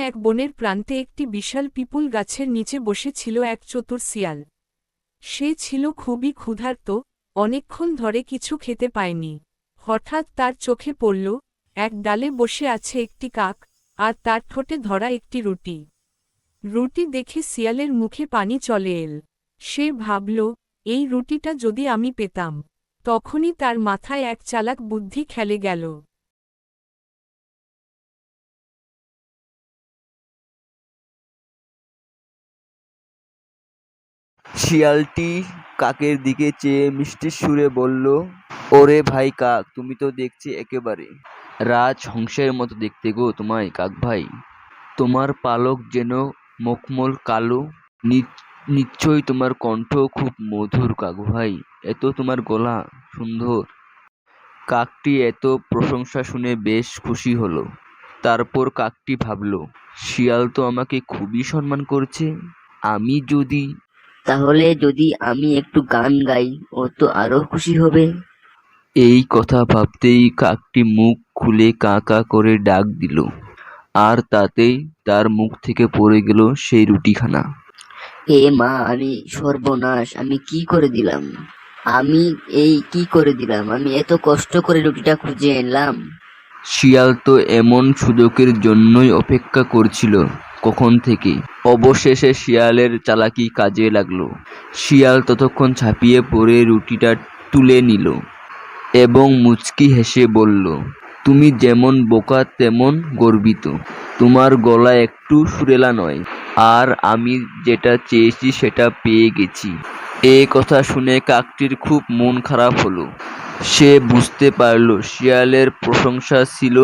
এক বনের প্রান্তে একটি বিশাল পিপুল গাছের নিচে বসে ছিল এক চতুর শিয়াল। সে ছিল খুবই ক্ষুধার্ত, অনেকক্ষণ ধরে কিছু খেতে পায়নি। হঠাৎ তার চোখে পড়ল, এক ডালে বসে আছে একটি কাক, আর তার ঠোঁটে ধরা একটি রুটি। রুটি দেখে শিয়ালের মুখে পানি চলে এল। সে ভাবল, এই রুটিটা যদি আমি পেতাম। তখনই তার মাথায় এক চালাক বুদ্ধি খেলে গেল। শিয়ালটি কাকের দিকে চেয়ে মিষ্টি সুরে বলল, ওরে ভাই কাক, তুমি তো দেখছি একেবারে রাজহংসের মতো দেখতে গো তোমায় কাক ভাই। তোমার পালক যেন মখমল কালো, নিশ্চয়ই তোমার কণ্ঠ খুব মধুর কাক ভাই, এত তোমার গলা সুন্দর। কাকটি এত প্রশংসা শুনে বেশ খুশি হলো। তারপর কাকটি ভাবল, শিয়াল তো আমাকে খুবই সম্মান করছে। আমি যদি আমি একটু গান গাই, ও তো আরো খুশি হবে। এই কথা ভাবতেই কাকটি মুখ খুলে কা কা করে ডাক দিল, আর তাতেই তার মুখ থেকে পড়ে গেল সেই রুটিখানা। এ মা, আমি সর্বনাশ! আমি কি করে দিলাম? আমি এই কি করে দিলাম? আমি এত কষ্ট করে রুটিটা খুঁজে এলাম। শিয়াল তো এমন সুযোগের জন্যই অপেক্ষা করছিল কখন থেকে। অবশেষে শিয়ালের চালাকি কাজে লাগলো। শিয়াল ততক্ষণ ঝাঁপিয়ে পড়ে রুটিটা তুলে নিল এবং মুচকি হেসে বলল, তুমি যেমন বোকা তেমন গর্বিত। তোমার গলা একটু সুরেলা নয়, আর আমি যেটা চেয়েছি সেটা পেয়ে গেছি। এ কথা শুনে কাকটির খুব মন খারাপ হলো। সে বুঝতে পারল শিয়ালের প্রশংসা ছিল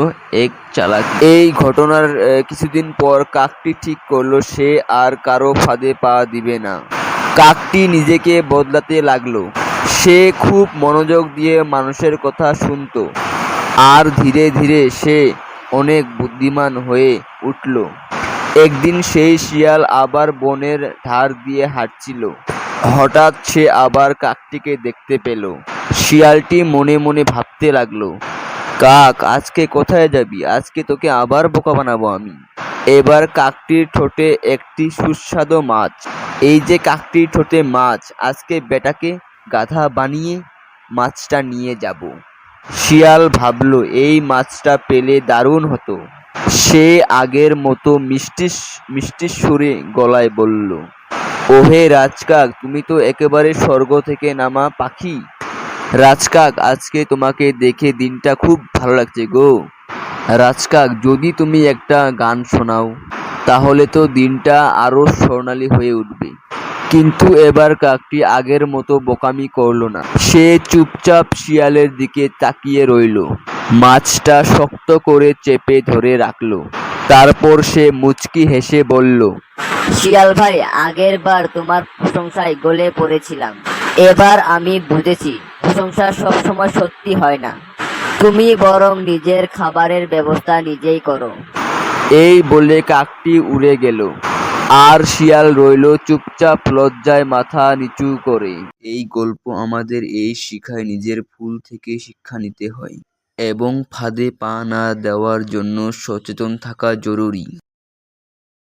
এক চালাকি। এই ঘটনার কিছুদিন পর কাকটি ঠিক করলো সে আর কারো ফাঁদে পা দিবে না। কাকটি নিজেকে বদলাতে লাগলো। সে খুব মনোযোগ দিয়ে মানুষের কথা শুনতো, আর ধীরে ধীরে সে অনেক বুদ্ধিমান হয়ে উঠল। একদিন সেই শিয়াল আবার বনের ধার দিয়ে হাঁটছিল। হঠাৎ সে আবার কাকটিকে দেখতে পেল। শিয়ালটি মনে মনে ভাবতে লাগলো, কাক, আজকে কোথায় যাবি? আজকে তোকে আবার বোকা বানাবো আমি। এবার কাকটির ঠোঁটে একটি সুস্বাদু মাছ। এই যে কাকটির ঠোঁটে মাছ, আজকে বেটাকে গাধা বানিয়ে মাছটা নিয়ে যাব। শিয়াল ভাবল, এই মাছটা পেলে দারুণ হতো। সে আগের মতো মিষ্টি সুরে গলায় বলল, ওহে রাজকাক, তুমি তো একেবারে স্বর্গ থেকে নামা পাখি। রাজকাক, আজকে তোমাকে দেখে দিনটা খুব ভালো লাগছে গো। রাজকাক, যদি তুমি একটা গান শোনাও, তাহলে তো দিনটা আরো স্বর্ণালী হয়ে উঠবে। কিন্তু এবার কাকটি আগের মতো বোকামি করল না। সে চুপচাপ শিয়ালের দিকে তাকিয়ে রইল, মাছটা শক্ত করে চেপে ধরে রাখলো। তারপর সে মুচকি হেসে বলল, শিয়াল ভাই, আগের বার তোমার প্রশংসায় গলে পড়েছিলাম। এবার আমি বুঝেছি, প্রশংসা সবসময় সত্যি হয় না। তুমি বরং নিজের খাবারের ব্যবস্থা নিজেই করো। এই বলে কাকটি উড়ে গেল, আর শিয়াল রইল চুপচাপ, লজ্জায় মাথা নিচু করে। এই গল্প আমাদের এই শিখায়, নিজের ভুল থেকে শিক্ষা নিতে হয় এবং ফাঁদে পা না দেওয়ার জন্য সচেতন থাকা জরুরি।